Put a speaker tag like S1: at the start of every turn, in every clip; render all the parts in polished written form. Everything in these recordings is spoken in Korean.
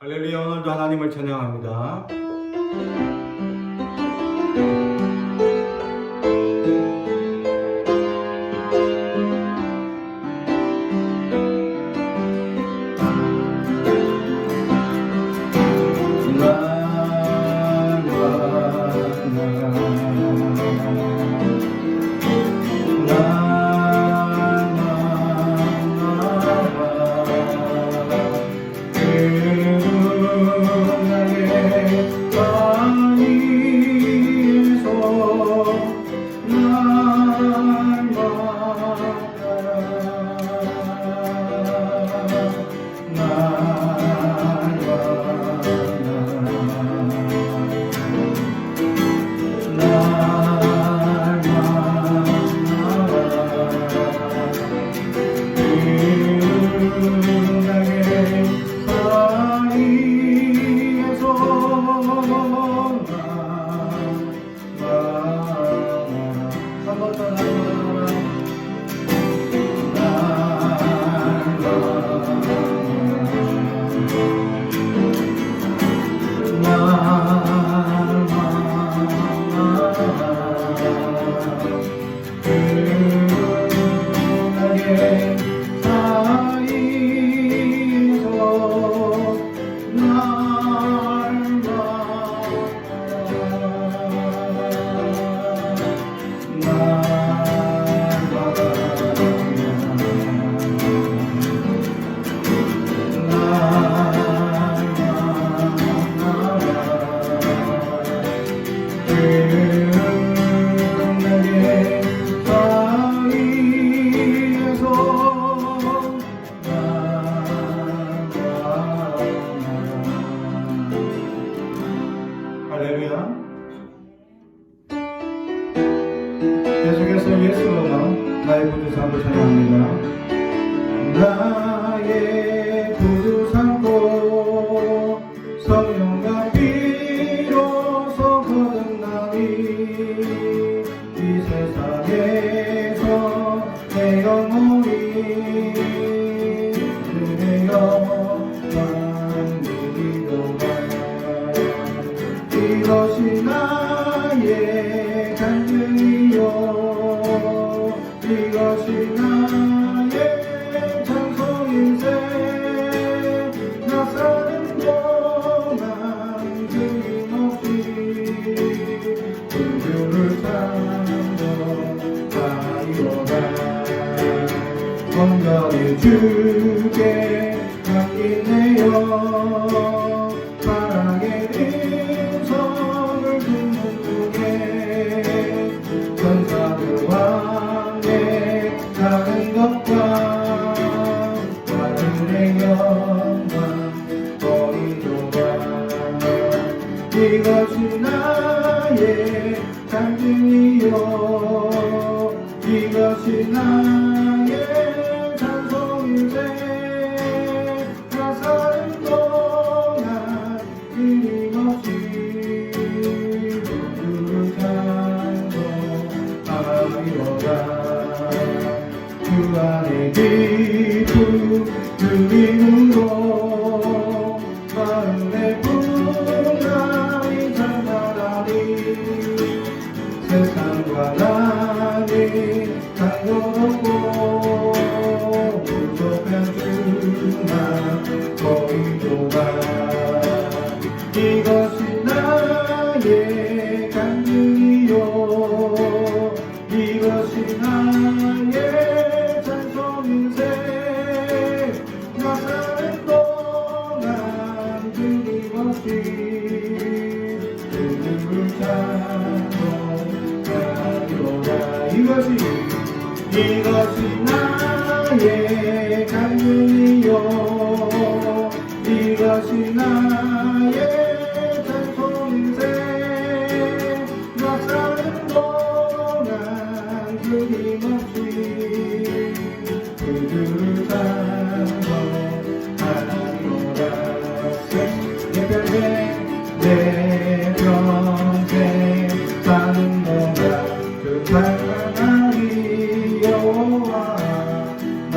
S1: 할렐루야. 오늘도 하나님을 찬양합니다. 할렐루야. 계속해서 예수로만 나의 구주삼고 찬양합니다. 나의 구주삼고 성령과 비로소 거듭나니 이 세상에서 내 영혼이 내 영광 누리도다. 이것이 나의 간증이요 이것이 나의 찬송인생. 나 사는 동안 끊임없이 주를 찬송하리로다. 온전히 주께 맡기네요. 사랑의 음성을 듣는 중에 전사들 왕의 작은 것과 하늘의 영광 거리로가. 이것이 나의 간증이요 이것이 나의 찬송인생. 나 사는 동안 끊임없이 주를 찬송하리로다. 주 안에 기쁨 누림으로 마음의 풍랑이 장난하니 세상과 나니 상관없고 부족한 주만 거리로가. 이것이 나의 간증이요 이것이 나의 찬송인생. 나 사는 동안 끊임없이 주를 찬송하리로다. 이것이 나의 간증이요 이것이 나의 찬송인생. 나 사는 동안 끊임없이 주를 찬송하리로다. 내 평생 사는 동안 그 찬양하리 여호와 나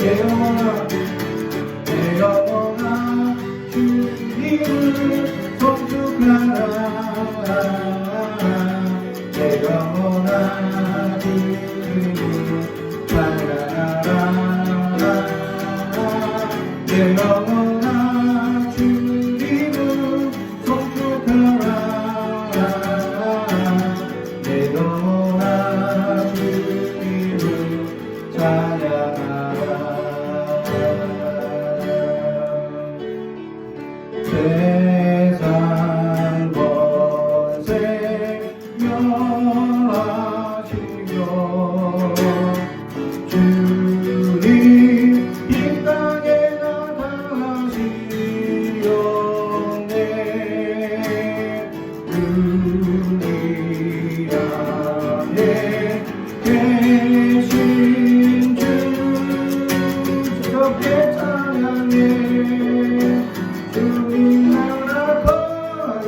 S1: 내 영혼아 주님을 송축하라 내 영혼아 주님을 찬양하라 내 영혼아 주님을 송축하라 내 영혼아 주님을 찬양하라 세상 번세 멸하시며 주님 이 땅에 나타나시었네 우리 안에 계신 주 주께 찬양해 주님 나라 거리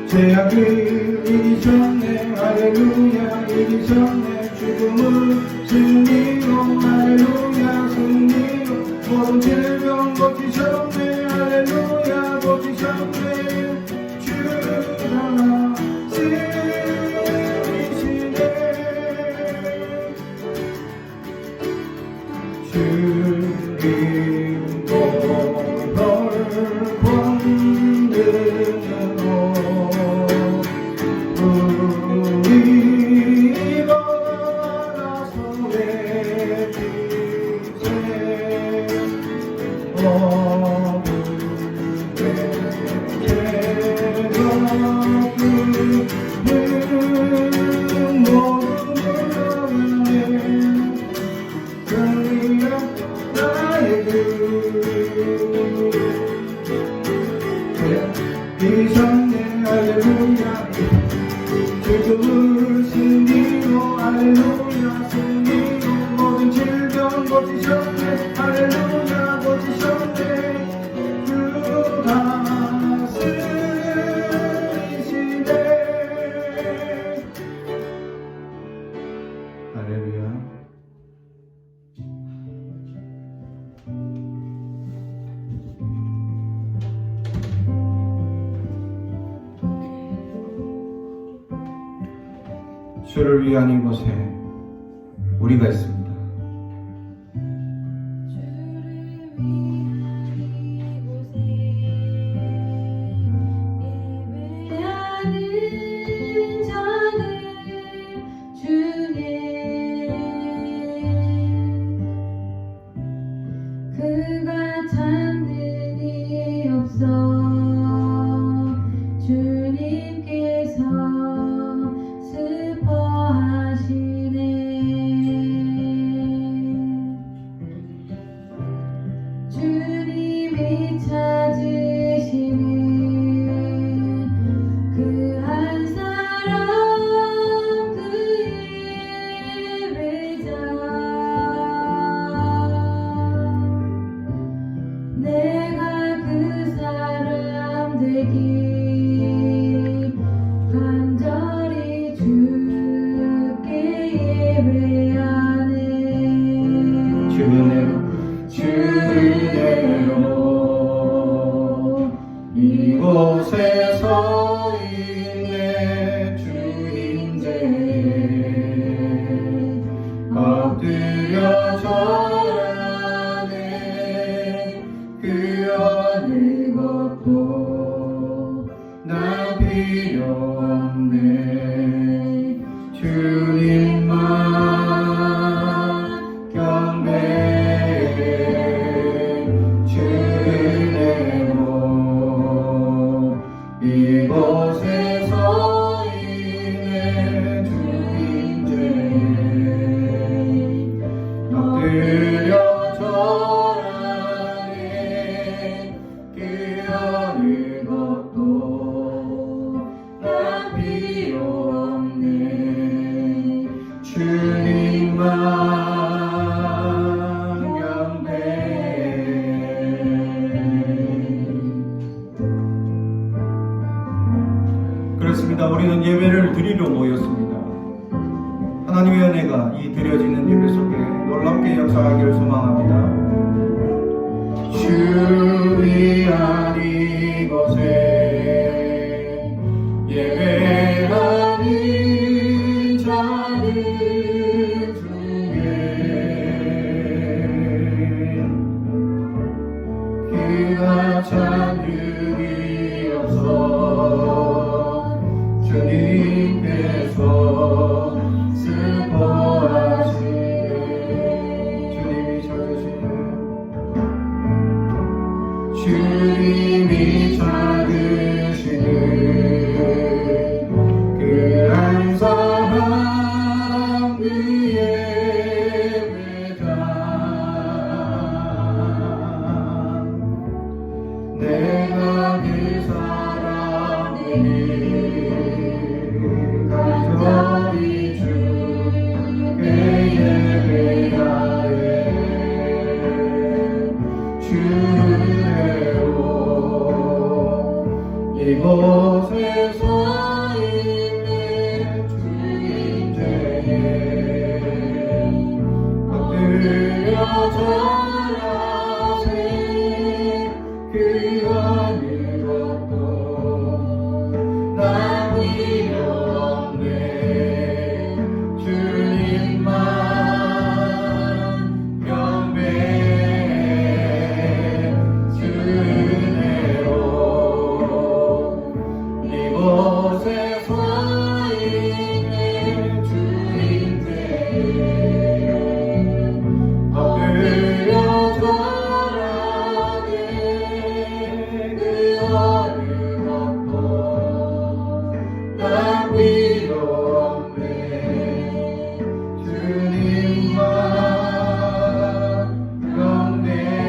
S1: 죄악을 이기셨네 할렐루야 이기셨네 죽음을 승리로 할렐루야 승리로 모든 질병 고치셨네 할렐루야 고치셨네 주가 쓰시네 주님도 너를 권능으로 우리가 나서 외치세 어둠의 죄악을 모든 나의 이셨네 할렐루야 죽음을 승리로 할렐루야 승리로 모든 질병 고치셨네 할렐루야 고치셨네 주가 쓰시네 할렐루야 주를 위한 이곳에 우리가 있습니다.
S2: 그가 찾는 이 없어 주님께서 슬퍼하시네 주님이 찾으시는 그 한 사람 그 예배자 내가 그 사람 되길 간절히 주께 예배하네
S1: 주 은혜로 이곳에 서 있네 주인제에 엎드려 절하네 그 어느 것도 나 필요 없네 주님만 경배해 주 은혜로 이곳에 서 있네 주인제에 엎드려 절하네 그 어느 것도 나 필요 없네
S3: 하나님의 은혜가 이 드려지는 예배 속에 놀랍게 역사하기를 소망합니다.
S1: 주 위한 이곳에 예배하는 자들 중에 그가 찬들이 없어 주님께서 슬퍼하시네. 주님이 찾으시는 그 한 사람 그 예배당 내가 그 사람을 간절히 주께 예배하에 주대로 이곳에 서 있는 주인제에 엎드려 절하세. 그 어느 것도 나 필요 없네. 주님만 경배해 주네요. 이곳에 서 있는 주인제에 엎드려 절하네. 그 어느 것도 나 필요 없네. 주님만 경배해.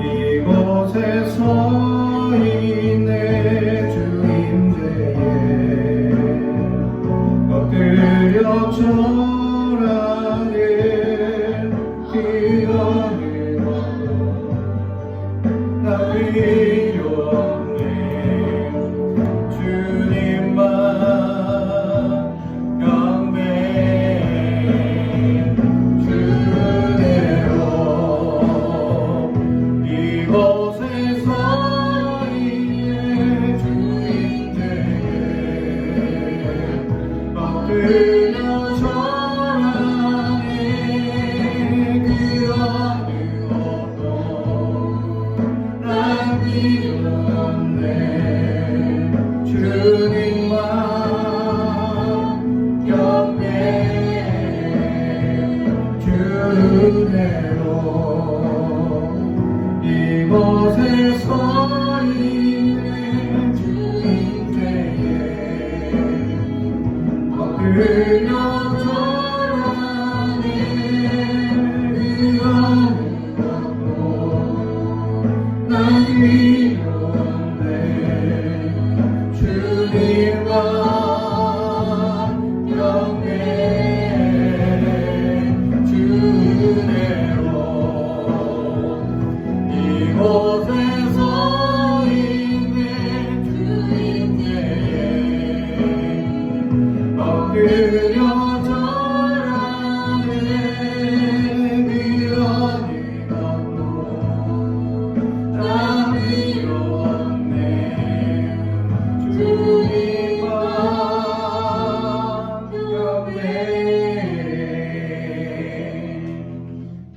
S1: 이곳에 서 있네 주인제에 엎드려 절하네. 그 어느 것도 나 필요 없네. 주님만 경배해 주네요. 이곳에 서 있네 주인제에 엎드려 절하네. 그 어느 것도 나 필요 없네. 주님만 경배해 주네요. 이곳에 서 있는 주인제에 엎드려 절하네. 그 어느 것도 난 필요 없네. 주님만 경배해 주네요. 이곳에 서 있는 주인제에 엎드려 절하네. 그 어느 것도 나 필요 없네. 주님만 경배해.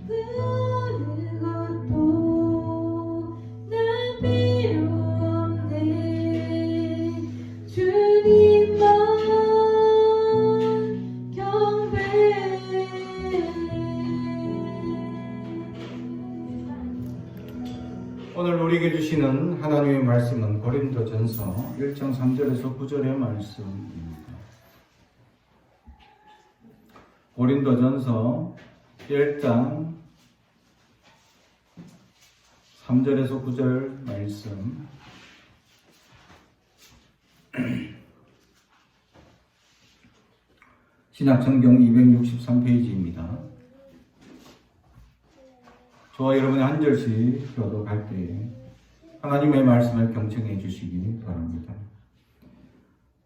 S2: 그 어느 것도 나 필요 없네. 주님만 경배해.
S3: 오늘 우리에게 주시는 하나님의 말씀은 고린도전서 1장 3절에서 9절의 말씀입니다. 고린도전서 1장 3절에서 9절 말씀. 신약성경 263페이지입니다. 저와 여러분이 한 절씩 교독할 때 하나님의 말씀을 경청해 주시기 바랍니다.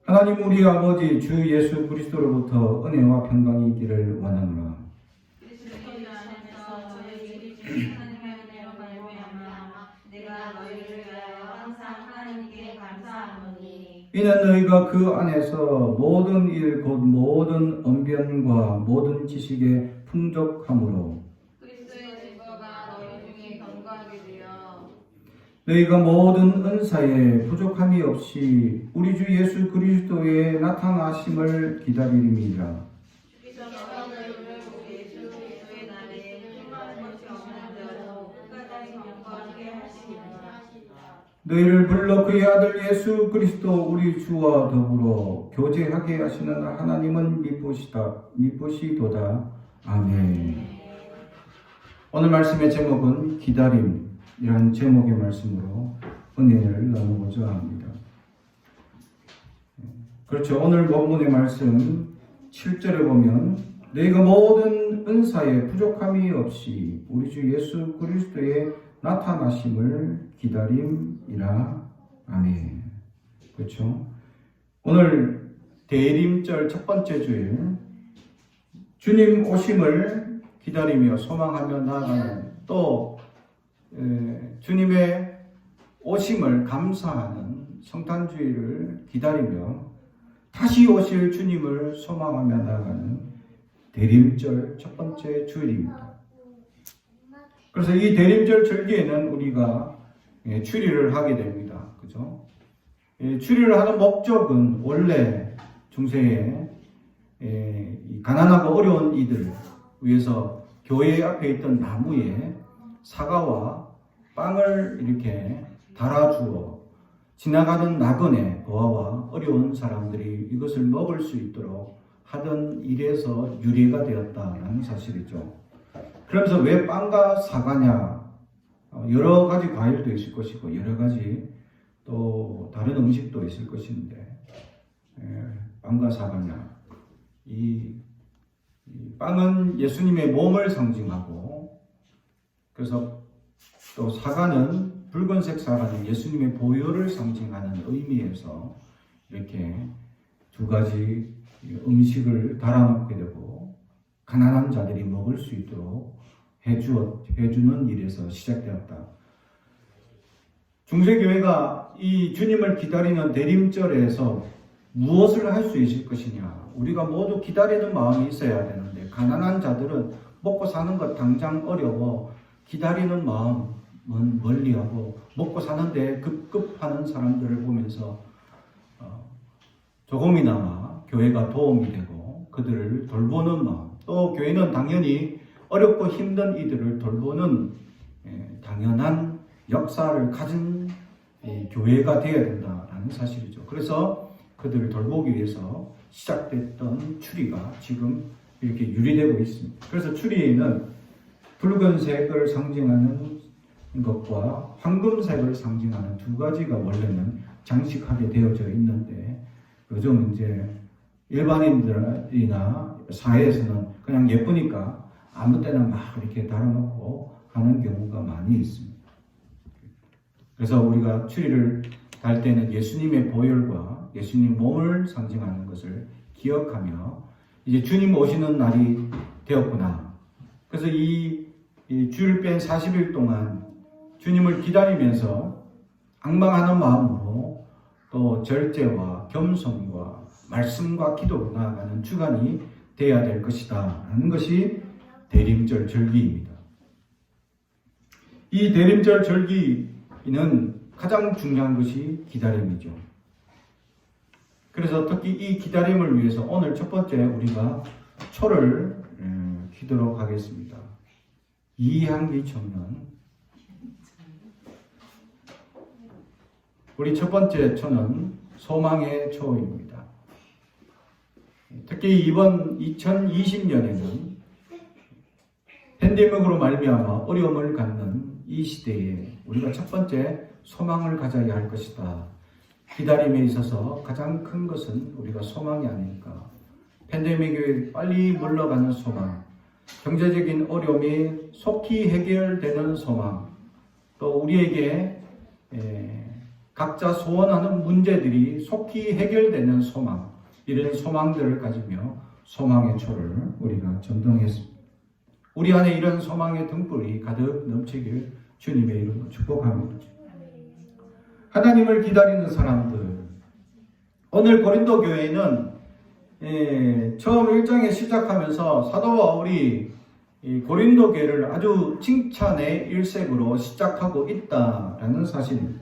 S3: 하나님 우리 아버지 주 예수 그리스도로부터 은혜와 평강이 있기를 원하노라.
S2: 그리스도 안에서 저희들이 주 하나님의 은혜로 말미암아 내가 너희를 위하여 항상 하나님께 감사하노니
S3: 이는 너희가 그 안에서 모든 일 곧 모든 언변과 모든 지식에 풍족함으로
S2: 그리스도의 증거가 너희 중에 견고하게 되어
S3: 너희가 모든 은사에 부족함이 없이 우리 주 예수 그리스도의 나타나심을 기다리림이라.
S2: 주께서 너희를 예수 그리스도의 날에 실망할 것이 없는 대로 끝까지 견고하게 하시리라.
S3: 너희를 불러 그의 아들 예수 그리스도 우리 주와 더불어 교제하게 하시는 하나님은 미쁘시도다. 아멘. 오늘 말씀의 제목은 기다림이라는 제목의 말씀으로 은혜를 나누고자 합니다. 그렇죠. 오늘 본문의 말씀 7절에 보면 너희가 모든 은사에 부족함이 없이 우리 주 예수 그리스도의 나타나심을 기다림이라. 아멘. 그렇죠. 오늘 대림절 첫 번째 주일 주님 오심을 기다리며 소망하며 나아가는 또 주님의 오심을 감사하는 성탄주의를 기다리며 다시 오실 주님을 소망하며 나아가는 대림절 첫 번째 주일입니다. 그래서 이 대림절 절기에는 우리가 추리를 하게 됩니다. 그죠? 추리를 하는 목적은 원래 중세에 가난하고 어려운 이들 위해서 교회 앞에 있던 나무에 사과와 빵을 이렇게 달아주어 지나가는 나그네 고아와 어려운 사람들이 이것을 먹을 수 있도록 하던 일에서 유래가 되었다는 사실이죠. 그러면서 왜 빵과 사과냐? 여러 가지 과일도 있을 것이고 여러 가지 또 다른 음식도 있을 것인데 빵과 사과냐? 이 빵은 예수님의 몸을 상징하고 그래서 또 사과는 붉은색 사과는 예수님의 보혈을 상징하는 의미에서 이렇게 두 가지 음식을 달아놓게 되고 가난한 자들이 먹을 수 있도록 해주는 일에서 시작되었다. 중세교회가 이 주님을 기다리는 대림절에서 무엇을 할 수 있을 것이냐? 우리가 모두 기다리는 마음이 있어야 되는데 가난한 자들은 먹고 사는 것 당장 어려워 기다리는 마음은 멀리하고 먹고 사는데 급급하는 사람들을 보면서 조금이나마 교회가 도움이 되고 그들을 돌보는 마음, 또 교회는 당연히 어렵고 힘든 이들을 돌보는 당연한 역사를 가진 교회가 되어야 된다는 사실이죠. 그래서 그들을 돌보기 위해서 시작됐던 추리가 지금 이렇게 유리되고 있습니다. 그래서 추리에는 붉은색을 상징하는 것과 황금색을 상징하는 두 가지가 원래는 장식하게 되어져 있는데 요즘 이제 일반인들이나 사회에서는 그냥 예쁘니까 아무 때나 막 이렇게 달아놓고 하는 경우가 많이 있습니다. 그래서 우리가 추리를 달 때는 예수님의 보혈과 예수님 몸을 상징하는 것을 기억하며 이제 주님 오시는 날이 되었구나. 그래서 이 주일 뺀 40일 동안 주님을 기다리면서 앙망하는 마음으로 또 절제와 겸손과 말씀과 기도로 나아가는 주간이 되어야 될 것이다 하는 것이 대림절 절기입니다. 이 대림절 절기는 가장 중요한 것이 기다림이죠. 그래서 특히 이 기다림을 위해서 오늘 첫 번째 우리가 초를 키도록 하겠습니다. 이향기 청년. 우리 첫 번째 초는 소망의 초입니다. 특히 이번 2020년에는 팬데믹으로 말미암아 어려움을 갖는 이 시대에 우리가 첫 번째 소망을 가져야 할 것이다. 기다림에 있어서 가장 큰 것은 우리가 소망이 아닐까. 팬데믹이 빨리 물러가는 소망, 경제적인 어려움이 속히 해결되는 소망, 또 우리에게 각자 소원하는 문제들이 속히 해결되는 소망, 이런 소망들을 가지며 소망의 초를 우리가 전등했습니다. 우리 안에 이런 소망의 등불이 가득 넘치길 주님의 이름으로 축복합니다. 하나님을 기다리는 사람들, 오늘 고린도 교회는 처음 1장에 시작하면서 사도 바울이 고린도 교회를 아주 칭찬의 일색으로 시작하고 있다라는 사실입니다.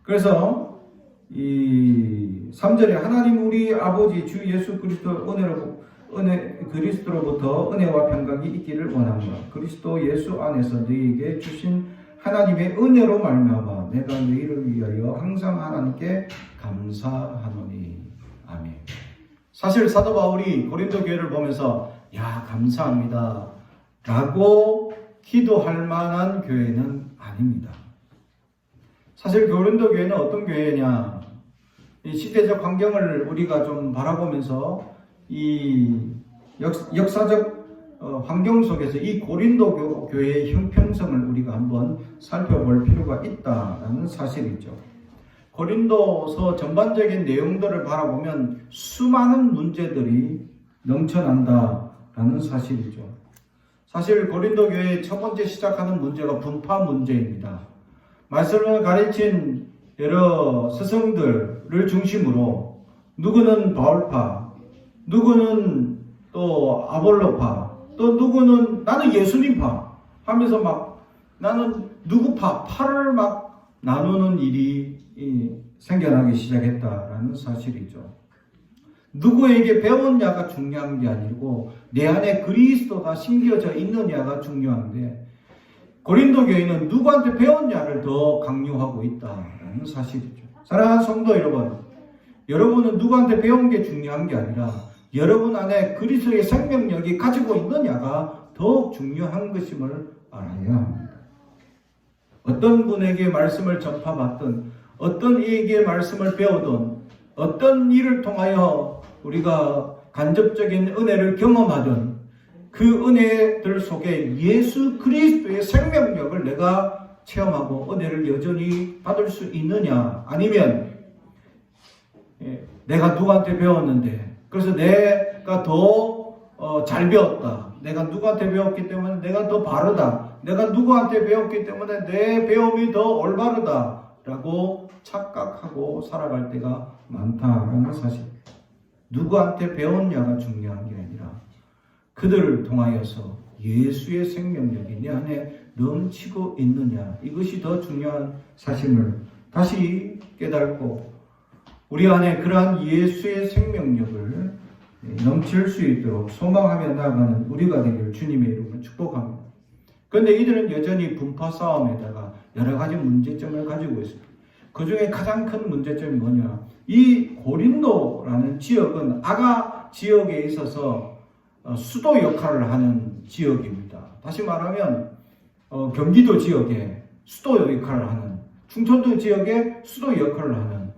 S3: 그래서 이 3절에 하나님 우리 아버지 주 예수 그리스도로부터 은혜와 평강이 있기를 원합니다. 그리스도 예수 안에서 너희에게 주신 하나님의 은혜로 말미암아 내가 너희를 위하여 항상 하나님께 감사하노니. 아멘. 사실 사도 바울이 고린도 교회를 보면서 야 감사합니다 라고 기도할 만한 교회는 아닙니다. 사실 고린도 교회는 어떤 교회냐, 이 시대적 환경을 우리가 좀 바라보면서 이 역사적 환경 속에서 이 고린도 교회의 형평성을 우리가 한번 살펴볼 필요가 있다는 사실이죠. 고린도서 전반적인 내용들을 바라보면 수많은 문제들이 넘쳐난다라는 사실이죠. 사실 고린도 교회의 첫 번째 시작하는 문제가 분파 문제입니다. 말씀을 가르친 여러 스승들을 중심으로 누구는 바울파, 누구는 또 아볼로파, 또 누구는 나는 예수님파 하면서 막 나는 누구파를 막 나누는 일이 생겨나기 시작했다라는 사실이죠. 누구에게 배웠냐가 중요한 게 아니고 내 안에 그리스도가 심겨져 있느냐가 중요한데, 고린도 교회는 누구한테 배웠냐를 더 강요하고 있다는 사실이죠. 사랑하는 성도 여러분, 여러분은 누구한테 배운 게 중요한 게 아니라 여러분 안에 그리스도의 생명력이 가지고 있느냐가 더욱 중요한 것임을 알아야 합니다. 어떤 분에게 말씀을 전파받든 어떤 이에게 말씀을 배우든 어떤 일을 통하여 우리가 간접적인 은혜를 경험하든 그 은혜들 속에 예수 그리스도의 생명력을 내가 체험하고 은혜를 여전히 받을 수 있느냐, 아니면 내가 누구한테 배웠는데 그래서 내가 더 잘 배웠다, 내가 누구한테 배웠기 때문에 내가 더 바르다, 내가 누구한테 배웠기 때문에 내 배움이 더 올바르다 라고 착각하고 살아갈 때가 많다라는 사실. 누구한테 배웠냐가 중요한 게 아니라 그들을 통하여서 예수의 생명력이 내 안에 넘치고 있느냐, 이것이 더 중요한 사실을 다시 깨닫고 우리 안에 그러한 예수의 생명력을 넘칠 수 있도록 소망하며 나아가는 우리가 되기를 주님의 이름으로 축복합니다. 그런데 이들은 여전히 분파 싸움에다가 여러 가지 문제점을 가지고 있습니다. 그 중에 가장 큰 문제점이 뭐냐, 이 고린도라는 지역은 아가 지역에 있어서 수도 역할을 하는 지역입니다. 다시 말하면 경기도 지역에 수도 역할을 하는, 충청도 지역에 수도 역할을 하는,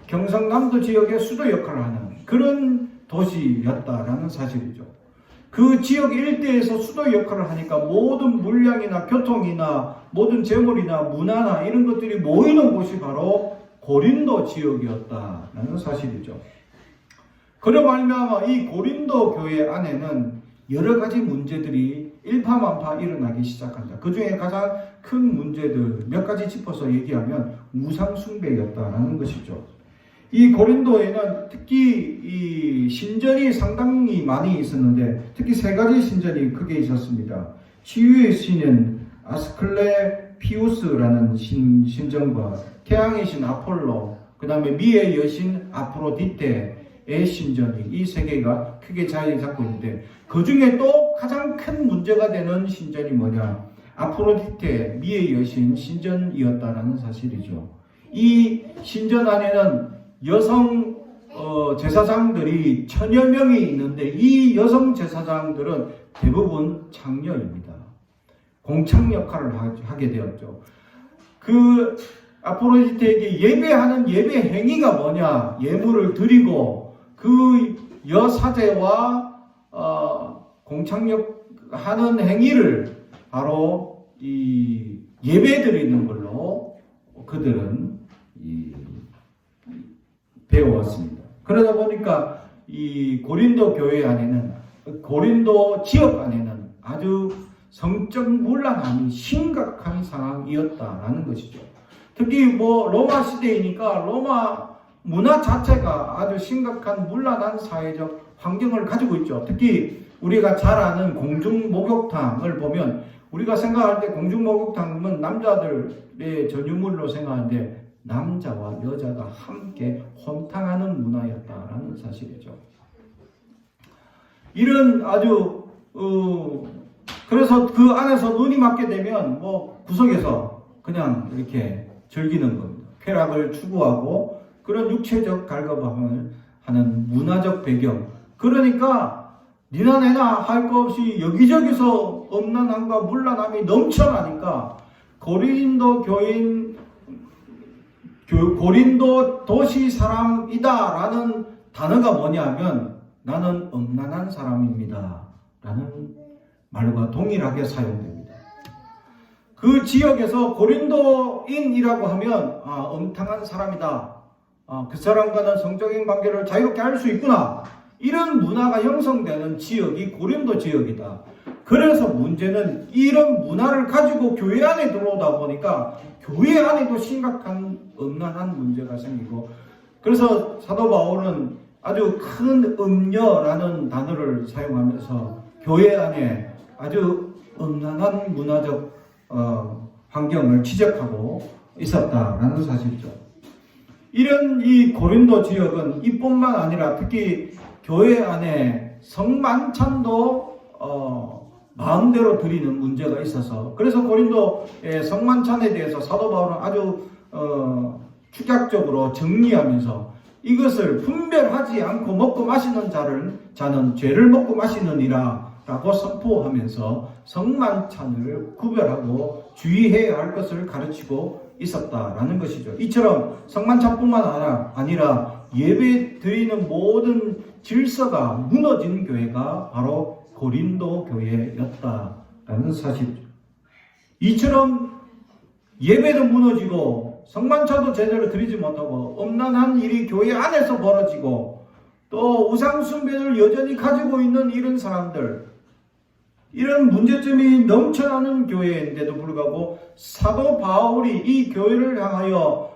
S3: 경상남도 지역에 수도 역할을 하는 그런 도시였다라는 사실이죠. 그 지역 일대에서 수도 역할을 하니까 모든 물량이나 교통이나 모든 재물이나 문화나 이런 것들이 모이는 곳이 바로 고린도 지역이었다라는 사실이죠. 그로 말미암아 이 고린도 교회 안에는 여러 가지 문제들이 일파만파 일어나기 시작한다. 그 중에 가장 큰 문제들 몇 가지 짚어서 얘기하면 우상 숭배였다라는 것이죠. 이 고린도에는 특히 이 신전이 상당히 많이 있었는데 특히 세 가지 신전이 크게 있었습니다. 치유의 신인 아스클레피우스라는 신전과 태양의 신 아폴로, 그 다음에 미의 여신 아프로디테의 신전이 이 세 개가 크게 자리 잡고 있는데, 그 중에 또 가장 큰 문제가 되는 신전이 뭐냐, 아프로디테 미의 여신 신전이었다는 사실이죠. 이 신전 안에는 여성 제사장들이 1000여 명이 있는데 이 여성 제사장들은 대부분 창녀입니다. 공창 역할을 하게 되었죠. 그 아프로디테에게 예배하는 예배 행위가 뭐냐, 예물을 드리고 그 여사제와 공창역 하는 행위를 바로 이 예배 드리는 걸로 그들은 배워왔습니다. 그러다 보니까 이 고린도 교회 안에는, 고린도 지역 안에는 아주 성적 문란함이 심각한 상황이었다라는 것이죠. 특히 로마 시대이니까 로마 문화 자체가 아주 심각한 문란한 사회적 환경을 가지고 있죠. 특히 우리가 잘 아는 공중목욕탕을 보면, 우리가 생각할 때 공중목욕탕은 남자들의 전유물로 생각하는데 남자와 여자가 함께 혼탕하는 문화였다라는 사실이죠. 이런 아주 그래서 그 안에서 눈이 맞게 되면 구석에서 그냥 이렇게 즐기는 겁니다. 쾌락을 추구하고 그런 육체적 갈급함을 하는 문화적 배경. 그러니까 니나 내나 할 거 없이 여기저기서 음란함과 문란함이 넘쳐나니까 고린도 교인, 고린도 도시 사람이다라는 단어가 뭐냐면 나는 음란한 사람입니다 라는 말과 동일하게 사용됩니다. 그 지역에서 고린도인이라고 하면 음탕한 사람이다, 그 사람과는 성적인 관계를 자유롭게 할 수 있구나, 이런 문화가 형성되는 지역이 고린도 지역이다. 그래서 문제는 이런 문화를 가지고 교회 안에 들어오다 보니까 교회 안에도 심각한 음란한 문제가 생기고, 그래서 사도 바울은 아주 큰 음녀라는 단어를 사용하면서 교회 안에 아주 음란한 문화적 환경을 지적하고 있었다라는 사실이죠. 이런 이 고린도 지역은 이뿐만 아니라 특히 교회 안에 성만찬도 마음대로 드리는 문제가 있어서, 그래서 고린도의 성만찬에 대해서 사도 바울은 아주 축약적으로 정리하면서 이것을 분별하지 않고 먹고 마시는 자는 죄를 먹고 마시느니라 라고 선포하면서 성만찬을 구별하고 주의해야 할 것을 가르치고 있었다라는 것이죠. 이처럼 성만찬뿐만 아니라 예배 드리는 모든 질서가 무너진 교회가 바로 고린도 교회였다라는 사실이죠. 이처럼 예배도 무너지고 성만찬도 제대로 드리지 못하고 음란한 일이 교회 안에서 벌어지고 또 우상숭배를 여전히 가지고 있는 이런 사람들, 이런 문제점이 넘쳐나는 교회인데도 불구하고 사도 바울이 이 교회를 향하여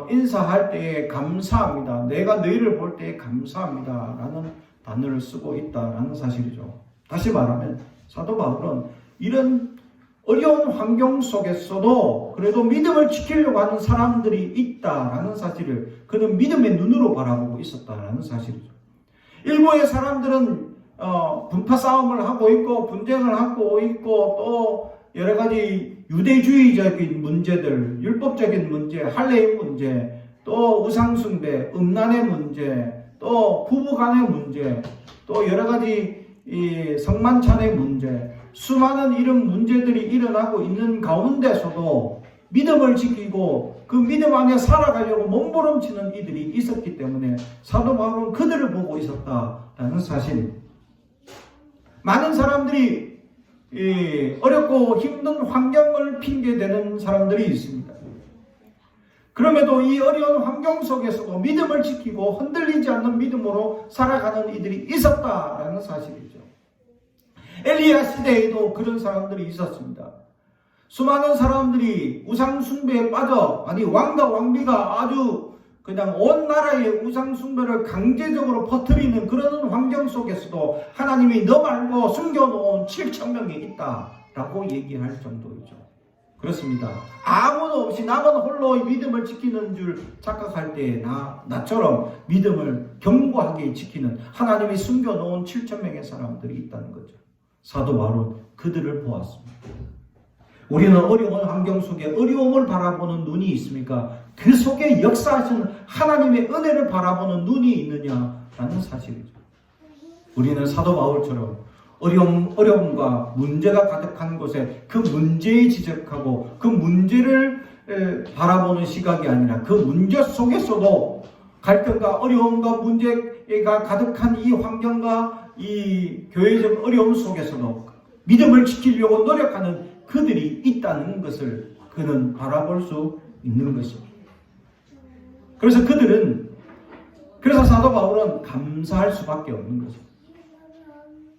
S3: 인사할 때에 감사합니다, 내가 너희를 볼 때에 감사합니다 라는 단어를 쓰고 있다라는 사실이죠. 다시 말하면 사도 바울은 이런 어려운 환경 속에서도 그래도 믿음을 지키려고 하는 사람들이 있다라는 사실을 그는 믿음의 눈으로 바라보고 있었다라는 사실이죠. 일부의 사람들은 분파 싸움을 하고 있고 분쟁을 하고 있고 또 여러 가지 유대주의적인 문제들, 율법적인 문제, 할례의 문제, 또 우상숭배, 음란의 문제, 또 부부간의 문제, 또 여러 가지 이 성만찬의 문제, 수많은 이런 문제들이 일어나고 있는 가운데서도 믿음을 지키고 그 믿음 안에 살아가려고 몸부림치는 이들이 있었기 때문에 사도 바울은 그들을 보고 있었다라는 사실입니다. 많은 사람들이 어렵고 힘든 환경을 핑계대는 사람들이 있습니다. 그럼에도 이 어려운 환경 속에서도 믿음을 지키고 흔들리지 않는 믿음으로 살아가는 이들이 있었다라는 사실이죠. 엘리야 시대에도 그런 사람들이 있었습니다. 수많은 사람들이 우상숭배에 빠져, 왕과 왕비가 아주 그냥 온 나라의 우상숭배를 강제적으로 퍼뜨리는 그런 환경 속에서도 하나님이 너 말고 숨겨놓은 7,000명이 있다라고 얘기할 정도이죠. 그렇습니다. 아무도 없이 나만 홀로 믿음을 지키는 줄 착각할 때 나처럼 믿음을 견고하게 지키는 하나님이 숨겨놓은 7,000명의 사람들이 있다는 거죠. 사도 바울은 그들을 보았습니다. 우리는 어려운 환경 속에 어려움을 바라보는 눈이 있습니까? 그 속에 역사하시는 하나님의 은혜를 바라보는 눈이 있느냐라는 사실이죠. 우리는 사도 바울처럼 어려움과 문제가 가득한 곳에 그 문제에 지적하고 그 문제를 바라보는 시각이 아니라 그 문제 속에서도 갈등과 어려움과 문제가 가득한 이 환경과 이 교회적 어려움 속에서도 믿음을 지키려고 노력하는 그들이 있다는 것을 그는 바라볼 수 있는 것입니다. 그래서 사도 바울은 감사할 수밖에 없는 것입니다.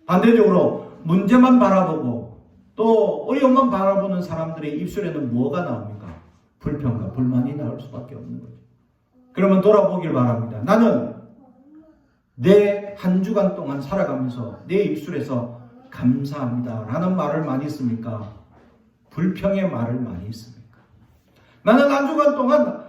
S3: 반대적으로 문제만 바라보고 또 어려움만 바라보는 사람들의 입술에는 뭐가 나옵니까? 불평과 불만이 나올 수밖에 없는 거죠. 그러면 돌아보길 바랍니다. 나는 내 한 주간 동안 살아가면서 내 입술에서 감사합니다 라는 말을 많이 씁니까? 불평의 말을 많이 씁니까? 나는 한 주간 동안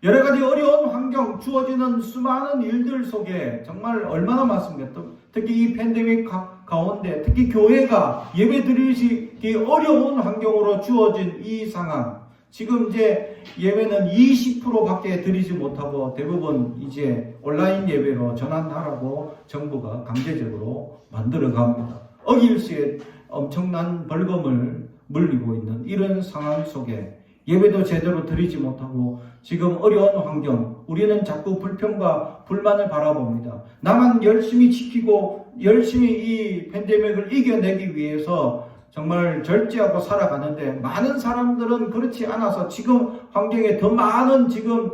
S3: 여러 가지 어려운 환경, 주어지는 수많은 일들 속에 정말 얼마나 많습니까? 특히 이 팬데믹 가운데 특히 교회가 예배 드리기 어려운 환경으로 주어진 이 상황, 지금 이제 예배는 20%밖에 드리지 못하고 대부분 이제 온라인 예배로 전환하라고 정부가 강제적으로 만들어 갑니다. 어길수에 엄청난 벌금을 물리고 있는 이런 상황 속에 예배도 제대로 드리지 못하고 지금 어려운 환경, 우리는 자꾸 불평과 불만을 바라봅니다. 나만 열심히 지키고 열심히 이 팬데믹을 이겨내기 위해서 정말 절제하고 살아가는데 많은 사람들은 그렇지 않아서 지금 환경에 더 많은 지금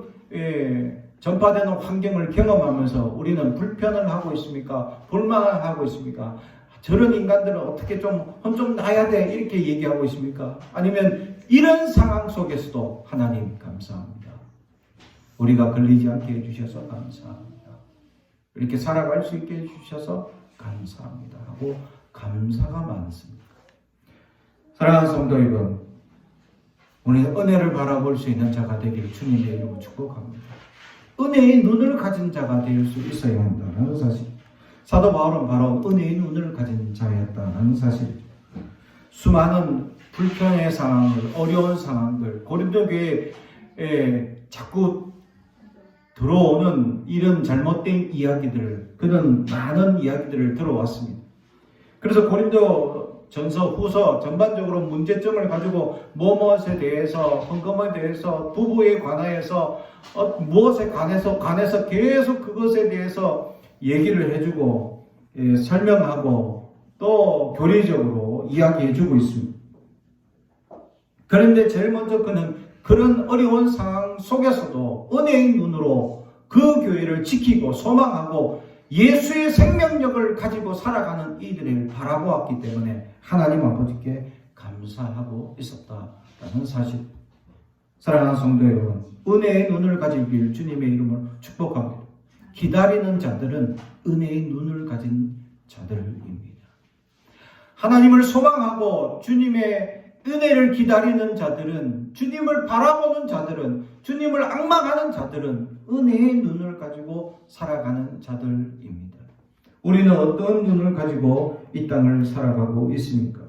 S3: 전파되는 환경을 경험하면서 우리는 불편을 하고 있습니까? 불만을 하고 있습니까? 저런 인간들은 어떻게 혼 좀 나야 돼 이렇게 얘기하고 있습니까? 아니면 이런 상황 속에서도 하나님 감사합니다. 우리가 걸리지 않게 해주셔서 감사합니다. 이렇게 살아갈 수 있게 해주셔서 감사합니다 하고 감사가 많습니다. 사랑하는 성도 여러분, 우리는 은혜를 바라볼 수 있는 자가 되기를 주님의 이름으로 축복합니다. 은혜의 눈을 가진 자가 될 수 있어야 한다는 사실. 사도 바울은 바로 은혜의 눈을 가진 자였다는 사실이죠. 수많은 불편의 상황들, 어려운 상황들, 고린도 교회에 자꾸 들어오는 이런 잘못된 이야기들을, 그런 많은 이야기들을 들어왔습니다. 그래서 고린도 전서, 후서 전반적으로 문제점을 가지고 무엇에 대해서, 헌금에 대해서, 부부에 관하여서 무엇에 관해서 계속 그것에 대해서 얘기를 해주고 설명하고 또 교리적으로 이야기해주고 있습니다. 그런데 제일 먼저 그는 그런 어려운 상황 속에서도 은혜의 눈으로 그 교회를 지키고 소망하고 예수의 생명력을 가지고 살아가는 이들을 바라보았기 때문에 하나님 아버지께 감사하고 있었다라는 사실. 사랑하는 성도 여러분, 은혜의 눈을 가지길 주님의 이름으로 축복합니다. 기다리는 자들은 은혜의 눈을 가진 자들입니다. 하나님을 소망하고 주님의 은혜를 기다리는 자들은, 주님을 바라보는 자들은, 주님을 앙망하는 자들은 은혜의 눈을 가지고 살아가는 자들입니다. 우리는 어떤 눈을 가지고 이 땅을 살아가고 있습니까?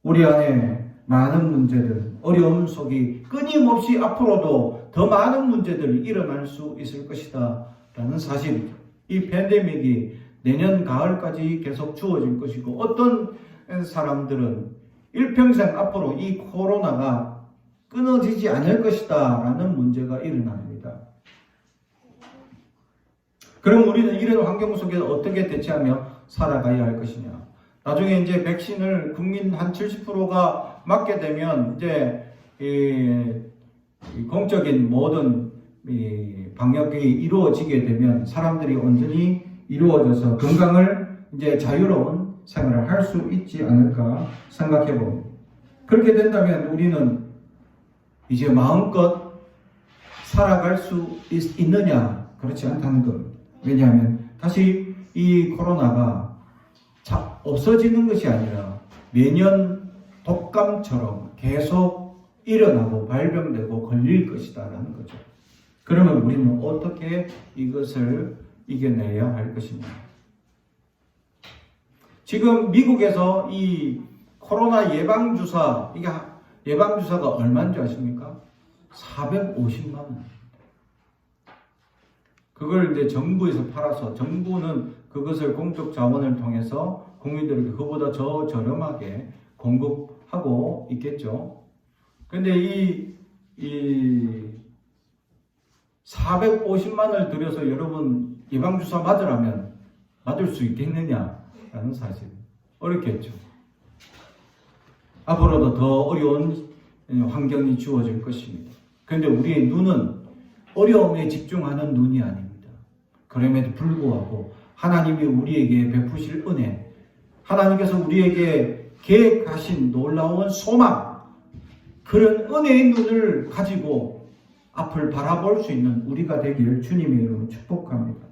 S3: 우리 안에 많은 문제들, 어려움 속이 끊임없이 앞으로도 더 많은 문제들이 일어날 수 있을 것이다 라는 사실이죠. 이 팬데믹이 내년 가을까지 계속 주어질 것이고, 어떤 사람들은 일평생 앞으로 이 코로나가 끊어지지 않을 것이다 라는 문제가 일어납니다. 그럼 우리는 이런 환경 속에서 어떻게 대처하며 살아가야 할 것이냐? 나중에 이제 백신을 국민 한 70%가 맞게 되면 이제 공적인 모든 방역이 이루어지게 되면 사람들이 온전히 이루어져서 건강을 이제 자유로운 생활을 할 수 있지 않을까 생각해 봅니다. 그렇게 된다면 우리는 이제 마음껏 살아갈 수 있느냐? 그렇지 않다는 겁니다. 왜냐하면 다시 이 코로나가 없어지는 것이 아니라 매년 독감처럼 계속 일어나고 발병되고 걸릴 것이다 라는 거죠. 그러면 우리는 어떻게 이것을 이겨내야 할 것입니까? 지금 미국에서 이 코로나 예방주사, 이게 예방주사가 얼마인 줄 아십니까? 450만 원. 그걸 이제 정부에서 팔아서 정부는 그것을 공적 자원을 통해서 국민들에게 그보다 더 저렴하게 공급하고 있겠죠. 근데 이 450만 원을 들여서 여러분 예방주사 맞으라면 맞을 수 있겠느냐라는 사실. 어렵겠죠. 앞으로도 더 어려운 환경이 주어질 것입니다. 그런데 우리의 눈은 어려움에 집중하는 눈이 아닙니다. 그럼에도 불구하고 하나님이 우리에게 베푸실 은혜, 하나님께서 우리에게 계획하신 놀라운 소망, 그런 은혜의 눈을 가지고 앞을 바라볼 수 있는 우리가 되길 주님의 이름으로 축복합니다.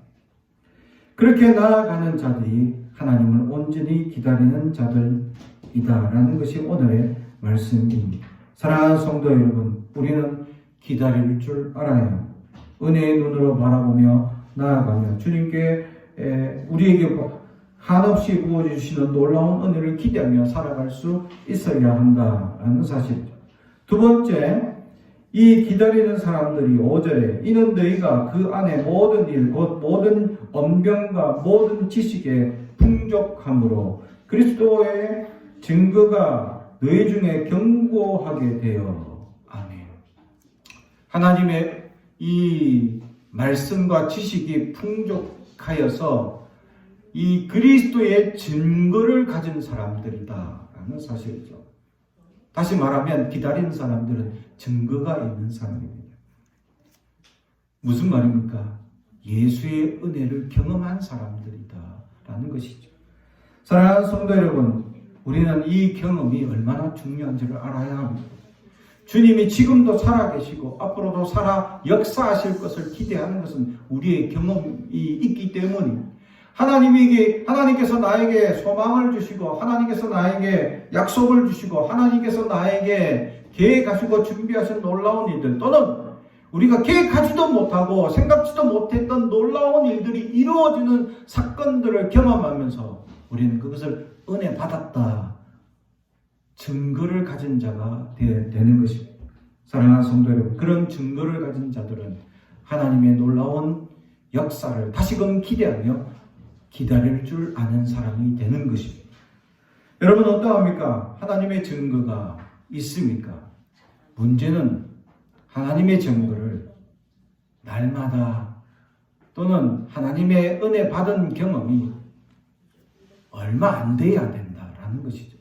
S3: 그렇게 나아가는 자들이 하나님을 온전히 기다리는 자들이다라는 것이 오늘의 말씀입니다. 사랑하는 성도 여러분, 우리는 기다릴 줄 알아요. 은혜의 눈으로 바라보며 나아가며 주님께 우리에게 한없이 부어주시는 놀라운 은혜를 기대하며 살아갈 수 있어야 한다라는 사실이죠. 두 번째, 이 기다리는 사람들이 5절에 이는 너희가 그 안에 모든 일 곧 모든 언변과 모든 지식에 풍족함으로 그리스도의 증거가 너희 중에 견고하게 되어. 아멘. 하나님의 이 말씀과 지식이 풍족하여서 이 그리스도의 증거를 가진 사람들이다라는 사실이죠. 다시 말하면 기다리는 사람들은 증거가 있는 사람입니다. 무슨 말입니까? 예수의 은혜를 경험한 사람들이다라는 것이죠. 사랑하는 성도 여러분, 우리는 이 경험이 얼마나 중요한지를 알아야 합니다. 주님이 지금도 살아계시고 앞으로도 살아 역사하실 것을 기대하는 것은 우리의 경험이 있기 때문입니다. 하나님께서 나에게 소망을 주시고 하나님께서 나에게 약속을 주시고 하나님께서 나에게 계획하시고 준비하신 놀라운 일들, 또는 우리가 계획하지도 못하고 생각지도 못했던 놀라운 일들이 이루어지는 사건들을 경험하면서 우리는 그것을 은혜 받았다, 증거를 가진 자가 되는 것입니다. 사랑하는 성도 여러분, 그런 증거를 가진 자들은 하나님의 놀라운 역사를 다시금 기대하며 기다릴 줄 아는 사람이 되는 것입니다. 여러분 어떠합니까? 하나님의 증거가 있습니까? 문제는 하나님의 증거를 날마다 또는 하나님의 은혜 받은 경험이 얼마 안 돼야 된다라는 것이죠.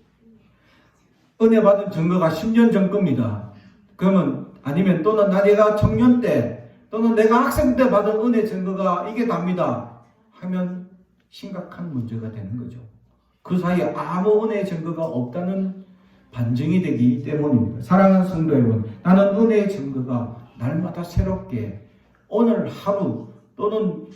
S3: 은혜 받은 증거가 10년 전 겁니다. 그러면 아니면 또는 내가 청년 때 또는 내가 학생 때 받은 은혜 증거가 이게 답니다 하면 심각한 문제가 되는 거죠. 그 사이에 아무 은혜의 증거가 없다는 반증이 되기 때문입니다. 사랑하는 성도 여러분, 나는 은혜의 증거가 날마다 새롭게 오늘 하루 또는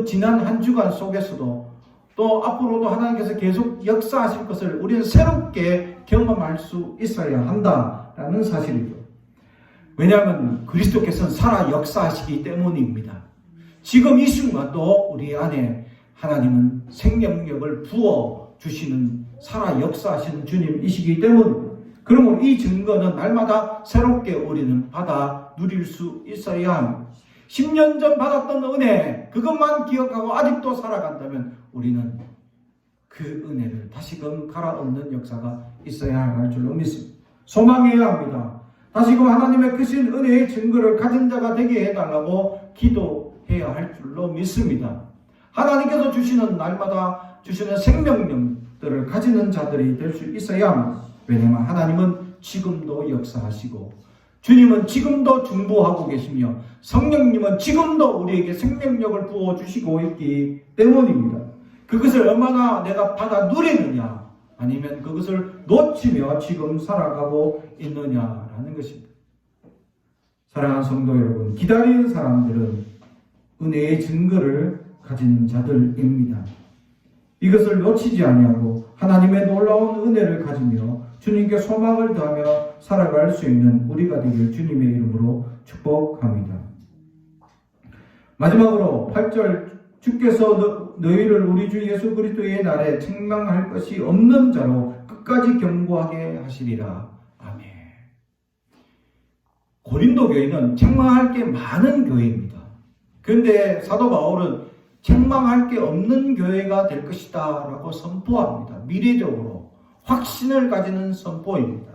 S3: 지난 한 주간 속에서도 또 앞으로도 하나님께서 계속 역사하실 것을 우리는 새롭게 경험할 수 있어야 한다라는 사실이죠. 왜냐하면 그리스도께서는 살아 역사하시기 때문입니다. 지금 이 순간도 우리 안에 하나님은 생명력을 부어주시는 살아 역사하시는 주님이시기 때문입니다. 그러므로 이 증거는 날마다 새롭게 우리는 받아 누릴 수 있어야 합니다. 10년 전 받았던 은혜, 그것만 기억하고 아직도 살아간다면 우리는 그 은혜를 다시금 갈아엎는 역사가 있어야 할 줄로 믿습니다. 소망해야 합니다. 다시금 하나님의 크신 은혜의 증거를 가진 자가 되게 해달라고 기도해야 할 줄로 믿습니다. 하나님께서 주시는 날마다 주시는 생명력들을 가지는 자들이 될 수 있어야 합니다. 왜냐하면 하나님은 지금도 역사하시고 주님은 지금도 중보하고 계시며 성령님은 지금도 우리에게 생명력을 부어주시고 있기 때문입니다. 그것을 얼마나 내가 받아 누리느냐 아니면 그것을 놓치며 지금 살아가고 있느냐라는 것입니다. 사랑하는 성도 여러분, 기다리는 사람들은 은혜의 증거를 가진 자들입니다. 이것을 놓치지 아니하고 하나님의 놀라운 은혜를 가지며 주님께 소망을 다하며 살아갈 수 있는 우리가 되길 주님의 이름으로 축복합니다. 마지막으로 8절, 주께서 너희를 우리 주 예수 그리스도의 날에 책망할 것이 없는 자로 끝까지 견고하게 하시리라. 아멘. 고린도 교회는 책망할 게 많은 교회입니다. 그런데 사도 바울은 책망할 게 없는 교회가 될 것이다 라고 선포합니다. 미래적으로 확신을 가지는 선포입니다.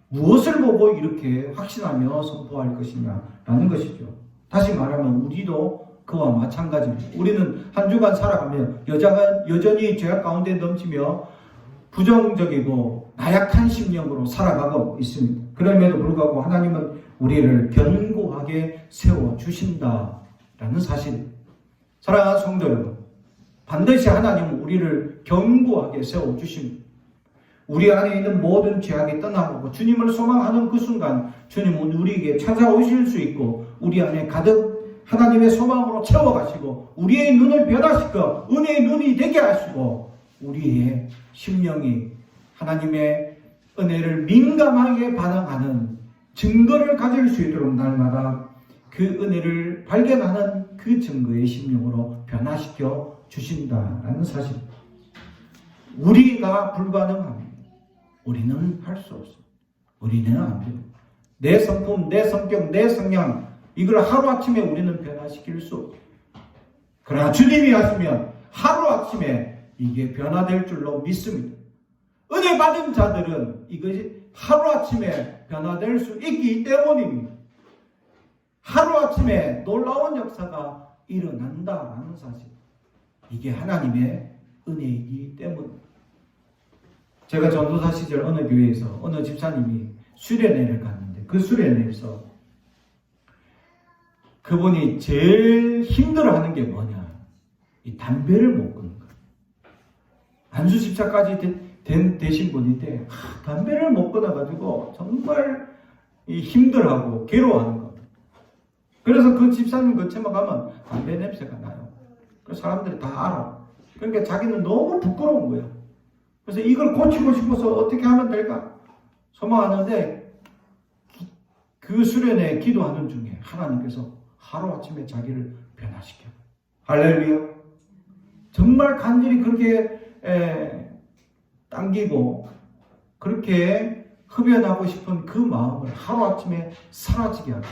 S3: 무엇을 보고 이렇게 확신하며 선포할 것이냐라는 것이죠. 다시 말하면 우리도 그와 마찬가지입니다. 우리는 한 주간 살아가며 여전히 죄악 가운데 넘치며 부정적이고 나약한 심령으로 살아가고 있습니다. 그럼에도 불구하고 하나님은 우리를 견고하게 세워주신다라는 사실. 사랑하는 성도 여러분, 반드시 하나님은 우리를 견고하게 세워주십니다. 우리 안에 있는 모든 죄악이 떠나가고 주님을 소망하는 그 순간 주님은 우리에게 찾아오실 수 있고 우리 안에 가득 하나님의 소망으로 채워가시고 우리의 눈을 변화시켜 은혜의 눈이 되게 하시고 우리의 심령이 하나님의 은혜를 민감하게 반응하는 증거를 가질 수 있도록 날마다 그 은혜를 발견하는 그 증거의 심령으로 변화시켜 주신다라는 사실. 우리가 불가능합니다. 우리는 할 수 없습니다. 우리는 안 됩니다. 내 성품, 내 성격, 내 성향 이걸 하루아침에 우리는 변화시킬 수 없습니다. 그러나 주님이 하시면 하루아침에 이게 변화될 줄로 믿습니다. 은혜 받은 자들은 이것이 하루아침에 변화될 수 있기 때문입니다. 하루아침에 놀라운 역사가 일어난다라는 사실. 이게 하나님의 은혜이기 때문입니다. 제가 전도사 시절 어느 교회에서 어느 집사님이 수련회를 갔는데 그 수련회에서 그분이 제일 힘들어하는 게 뭐냐? 이 담배를 못 끊는 거예요. 안수 집사까지 되신 분인데 담배를 못 끊어가지고 정말 힘들어하고 괴로워하는 겁니다. 그래서 그 집사님 근처만 가면 담배 냄새가 나요. 그 사람들이 다 알아. 그러니까 자기는 너무 부끄러운 거예요. 그래서 이걸 고치고 싶어서 어떻게 하면 될까? 소망하는데 그 수련회 기도하는 중에 하나님께서 하루아침에 자기를 변화시켜요. 할렐루야. 정말 간절히 그렇게 당기고 그렇게 흡연하고 싶은 그 마음을 하루아침에 사라지게 하고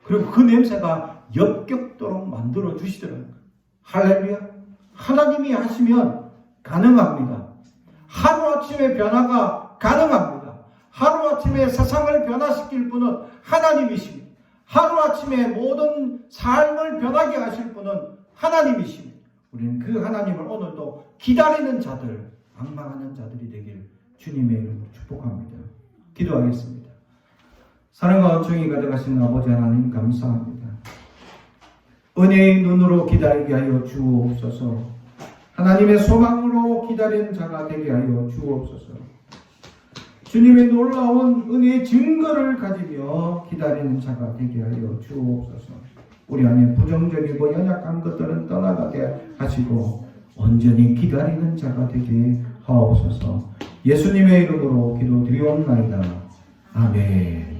S3: 그리고 그 냄새가 역겹도록 만들어 주시더라고요. 할렐루야. 하나님이 하시면 가능합니다. 하루아침에 변화가 가능합니다. 하루아침에 세상을 변화시킬 분은 하나님이십니다. 하루아침에 모든 삶을 변하게 하실 분은 하나님이십니다. 우리는 그 하나님을 오늘도 기다리는 자들, 앙망하는 자들이 되길 주님의 이름으로 축복합니다. 기도하겠습니다. 사랑과 은총이 가져가신 아버지 하나님 감사합니다. 은혜의 눈으로 기다리게 하여 주옵소서. 하나님의 소망으로 기다리는 자가 되게 하여 주옵소서. 주님의 놀라운 은혜의 증거를 가지며 기다리는 자가 되게 하여 주옵소서. 우리 안에 부정적이고 연약한 것들은 떠나가게 하시고 온전히 기다리는 자가 되게 하옵소서. 예수님의 이름으로 기도드리옵나이다. 아멘.